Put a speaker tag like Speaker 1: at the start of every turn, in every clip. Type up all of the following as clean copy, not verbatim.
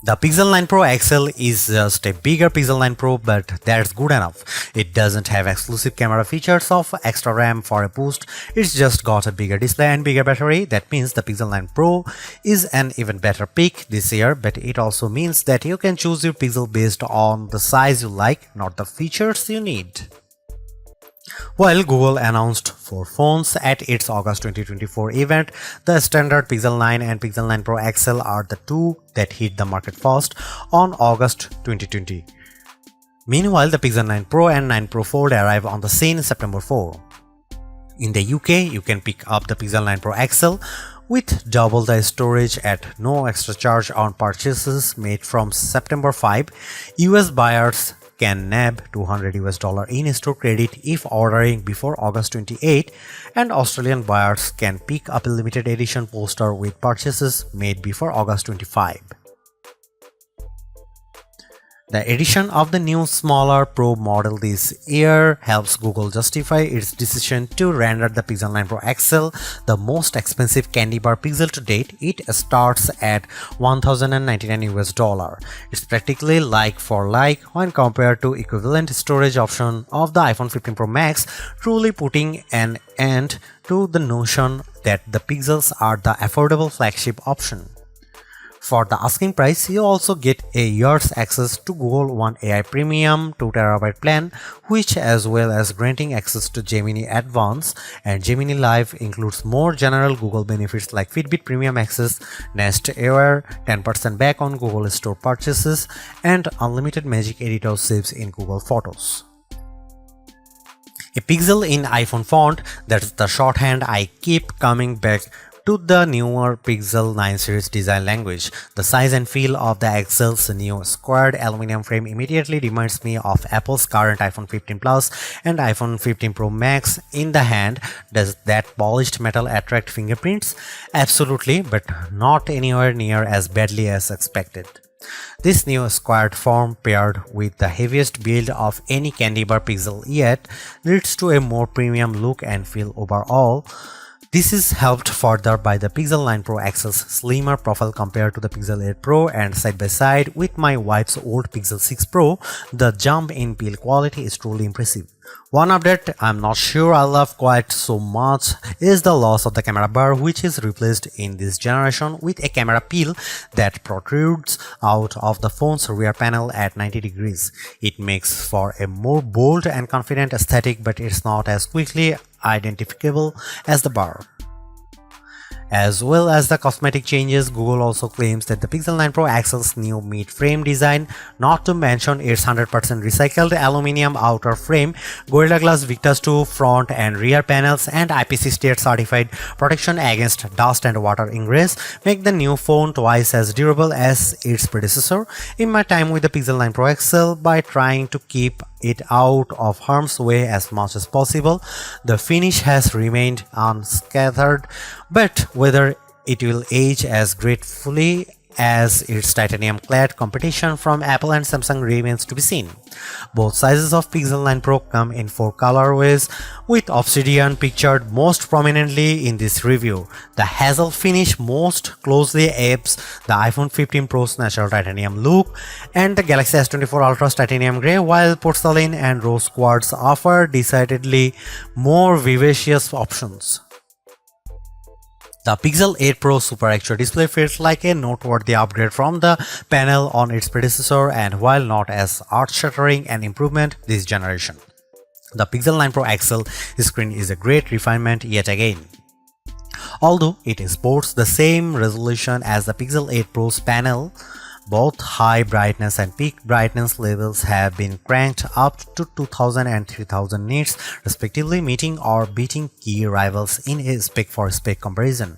Speaker 1: The Pixel 9 Pro XL is just a bigger Pixel 9 Pro, but that's good enough. It doesn't have exclusive camera features of extra RAM for a boost. It's just got a bigger display and bigger battery. That means the Pixel 9 Pro is an even better pick this year, but it also means that you can choose your Pixel based on the size you like, not the features you need. While Google announced 4 phones at its August 2024 event, the standard Pixel 9 and Pixel 9 Pro XL are the two that hit the market first on August 2020. Meanwhile, the Pixel 9 Pro and 9 Pro Fold arrive on the scene September 4. In the UK, you can pick up the Pixel 9 Pro XL with double the storage at no extra charge on purchases made from September 5. US buyers can nab $200 in-store credit if ordering before August 28, and Australian buyers can pick up a limited edition poster with purchases made before August 25. The addition of the new smaller Pro model this year helps Google justify its decision to render the Pixel 9 Pro XL the most expensive candy bar Pixel to date. It starts at $1,099. It's practically like for like when compared to equivalent storage option of the iPhone 15 Pro Max, truly putting an end to the notion that the Pixels are the affordable flagship option. For the asking price, you also get a year's access to Google One AI Premium 2TB plan, which as well as granting access to Gemini Advanced and Gemini Live includes more general Google benefits like Fitbit Premium Access, Nest Aware, 10% back on Google Store purchases, and unlimited Magic Editor saves in Google Photos. A pixel in iPhone font, that's the shorthand I keep coming back to the newer Pixel 9 series design language. The size and feel of the XL's new squared aluminum frame immediately reminds me of Apple's current iPhone 15 Plus and iPhone 15 Pro Max in the hand. Does that polished metal attract fingerprints? Absolutely, but not anywhere near as badly as expected. This new squared form paired with the heaviest build of any candy bar Pixel yet leads to a more premium look and feel overall. This is helped further by the Pixel 9 Pro XL's slimmer profile compared to the Pixel 8 Pro, and side by side with my wife's old Pixel 6 Pro, the jump in build quality is truly impressive. One update I'm not sure I love quite so much is the loss of the camera bar, which is replaced in this generation with a camera peel that protrudes out of the phone's rear panel at 90 degrees. It makes for a more bold and confident aesthetic, but it's not as quickly identifiable as the bar. As well as the cosmetic changes, Google also claims that the Pixel 9 Pro XL's new mid-frame design, not to mention its 100% recycled aluminum outer frame, Gorilla Glass Victus 2 front and rear panels, and IPC certified protection against dust and water ingress, make the new phone twice as durable as its predecessor. In my time with the Pixel 9 Pro XL, by trying to keep it out of harm's way as much as possible, the finish has remained unscathed, but whether it will age as gracefully as its titanium-clad competition from Apple and Samsung remains to be seen. Both sizes of Pixel 9 Pro come in 4 colorways, with Obsidian pictured most prominently in this review. The hazel finish most closely apes the iPhone 15 Pro's natural titanium look, and the Galaxy S24 Ultra's titanium grey, while porcelain and rose quartz offer decidedly more vivacious options. The Pixel 8 Pro Super Extra display feels like a noteworthy upgrade from the panel on its predecessor, and while not as earth-shattering an improvement this generation, the Pixel 9 Pro XL screen is a great refinement yet again. Although it sports the same resolution as the Pixel 8 Pro's panel, both high brightness and peak brightness levels have been cranked up to 2000 and 3000 nits respectively, meeting or beating key rivals in a spec-for-spec comparison.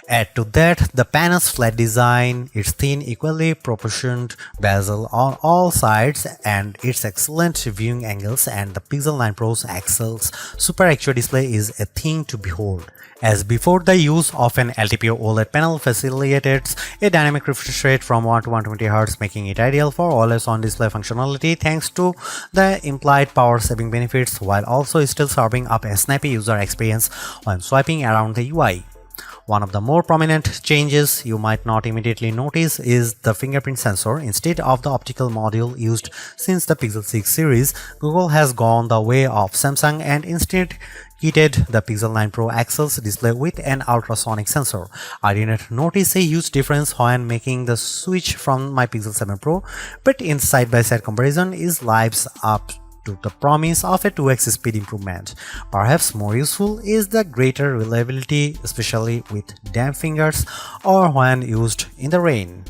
Speaker 1: Add to that the panel's flat design, its thin, equally proportioned bezel on all sides, and its excellent viewing angles, and the Pixel 9 Pro XL's Super Extra display is a thing to behold. As before, the use of an LTPO OLED panel facilitates a dynamic refresh rate from 1 to 120Hz, making it ideal for always-on display functionality thanks to the implied power-saving benefits, while also still serving up a snappy user experience when swiping around the UI. One of the more prominent changes you might not immediately notice is the fingerprint sensor. Instead of the optical module used since the Pixel 6 series, Google has gone the way of Samsung and instead kitted the Pixel 9 Pro XL's display with an ultrasonic sensor. I didn't notice a huge difference when making the switch from my Pixel 7 Pro, but in side-by-side comparison it lives up to the promise of a 2x speed improvement. Perhaps more useful is the greater reliability, especially with damp fingers or when used in the rain.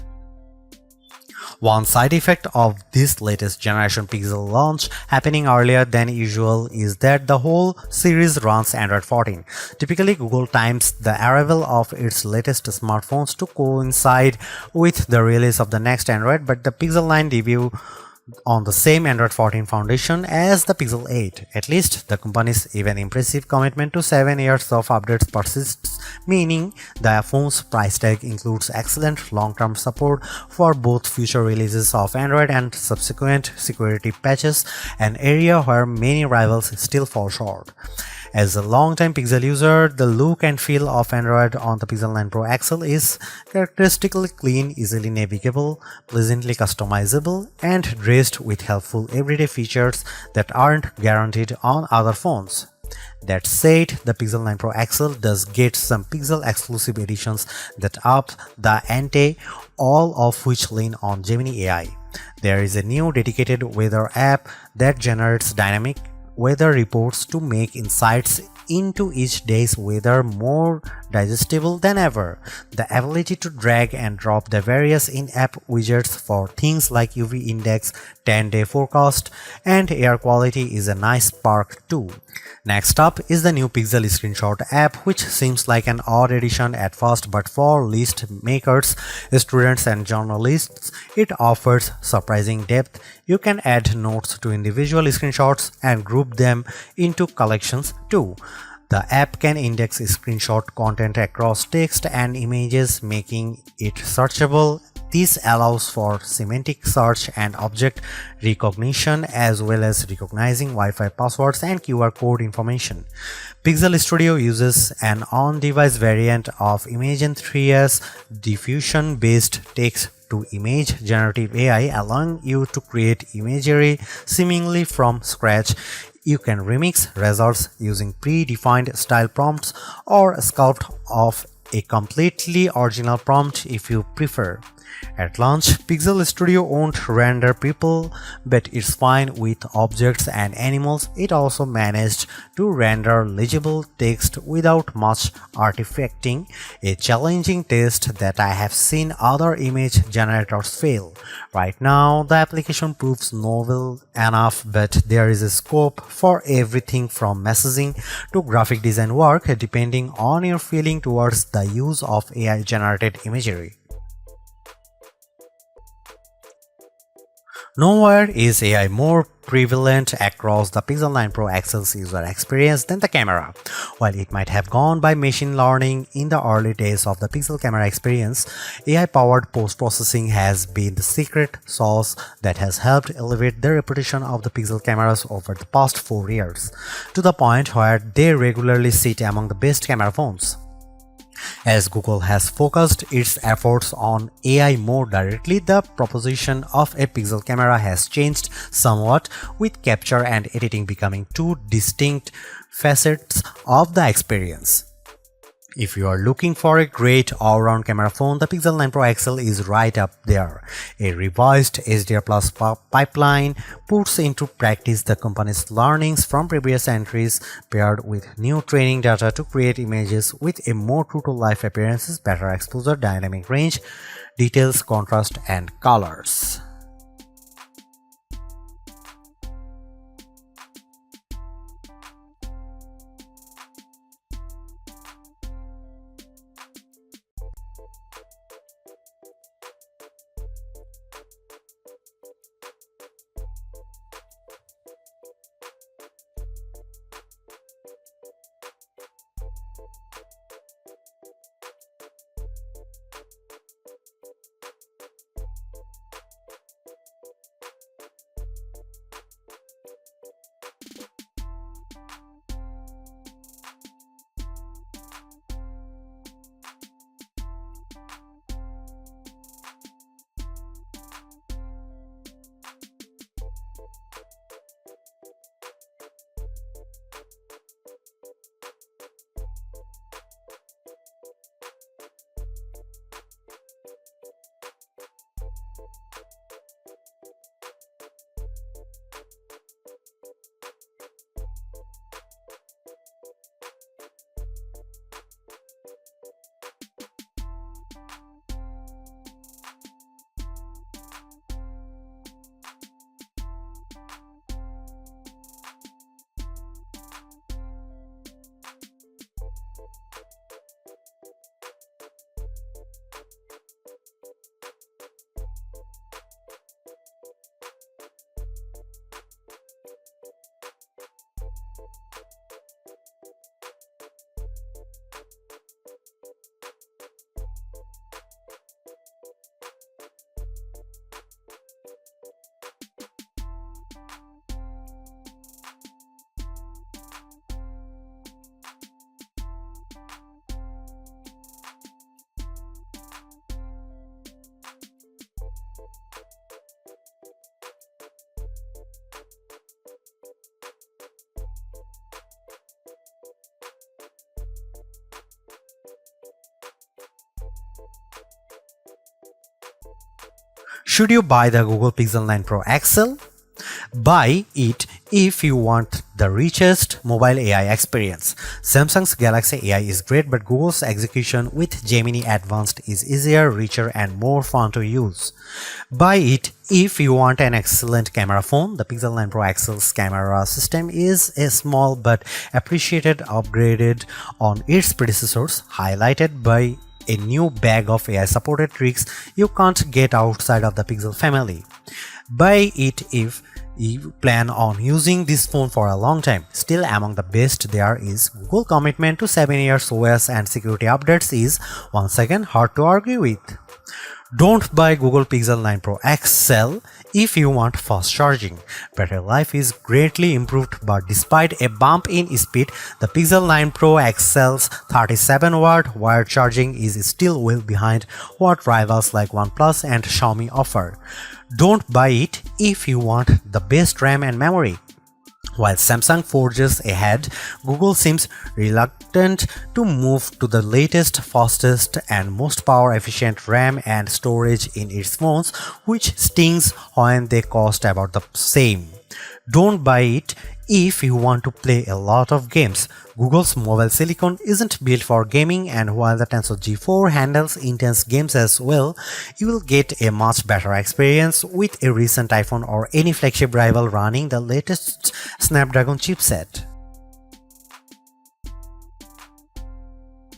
Speaker 1: One side effect of this latest generation Pixel launch happening earlier than usual is that the whole series runs Android 14. Typically, Google times the arrival of its latest smartphones to coincide with the release of the next Android, but the Pixel 9 debut on the same Android 14 foundation as the Pixel 8. At least the company's even impressive commitment to 7 years of updates persists, meaning the phone's price tag includes excellent long-term support for both future releases of Android and subsequent security patches, an area where many rivals still fall short. As a long-time Pixel user, the look and feel of Android on the Pixel 9 Pro XL is characteristically clean, easily navigable, pleasantly customizable, and dressed with helpful everyday features that aren't guaranteed on other phones. That said, the Pixel 9 Pro XL does get some Pixel exclusive editions that up the ante, all of which lean on Gemini AI. There is a new dedicated weather app that generates dynamic weather reports to make insights into each day's weather more digestible than ever. The ability to drag and drop the various in-app widgets for things like UV index, 10-day forecast, and air quality is a nice perk too. Next up is the new Pixel Screenshot app, which seems like an odd addition at first, but for list makers, students, and journalists, it offers surprising depth. You can add notes to individual screenshots and group them into collections too. The app can index screenshot content across text and images, making it searchable. This allows for semantic search and object recognition, as well as recognizing Wi-Fi passwords and QR code information. Pixel Studio uses an on-device variant of Imagen 3's diffusion-based text-to-image generative AI, allowing you to create imagery seemingly from scratch. You can remix results using predefined style prompts or sculpt off a completely original prompt if you prefer. At launch, Pixel Studio won't render people, but it's fine with objects and animals. It also managed to render legible text without much artifacting, a challenging test that I have seen other image generators fail. Right now, the application proves novel enough, but there is a scope for everything from messaging to graphic design work, depending on your feeling towards the use of AI-generated imagery. Nowhere is AI more prevalent across the Pixel 9 Pro XL's user experience than the camera. While it might have gone by machine learning in the early days of the Pixel camera experience, AI-powered post-processing has been the secret sauce that has helped elevate the reputation of the Pixel cameras over the past 4 years, to the point where they regularly sit among the best camera phones. As Google has focused its efforts on AI more directly, the proposition of a Pixel camera has changed somewhat, with capture and editing becoming two distinct facets of the experience. If you are looking for a great all-round camera phone, the Pixel 9 Pro XL is right up there. A revised HDR Plus pipeline puts into practice the company's learnings from previous entries, paired with new training data to create images with a more true-to-life appearances, better exposure, dynamic range, details, contrast, and colors. Should you buy the Google Pixel 9 Pro XL? Buy it if you want the richest mobile AI experience. Samsung's Galaxy AI is great, but Google's execution with Gemini Advanced is easier, richer, and more fun to use. Buy it if you want an excellent camera phone. The Pixel 9 Pro XL's camera system is a small but appreciated upgraded on its predecessors, highlighted by a new bag of AI-supported tricks you can't get outside of the Pixel family. Buy it if you plan on using this phone for a long time. Still among the best there is Google commitment to 7 years OS and security updates is once again hard to argue with. Don't buy Google Pixel 9 Pro XL if you want fast charging. Battery life is greatly improved, but despite a bump in speed, the Pixel 9 Pro XL's 37-watt wired charging is still well behind what rivals like OnePlus and Xiaomi offer. Don't buy it if you want the best RAM and memory. While Samsung forges ahead, Google seems reluctant to move to the latest, fastest, and most power-efficient RAM and storage in its phones, which stings when they cost about the same. Don't buy it if you want to play a lot of games. Google's mobile silicon isn't built for gaming, and while the Tensor G4 handles intense games as well, you will get a much better experience with a recent iPhone or any flagship rival running the latest Snapdragon chipset.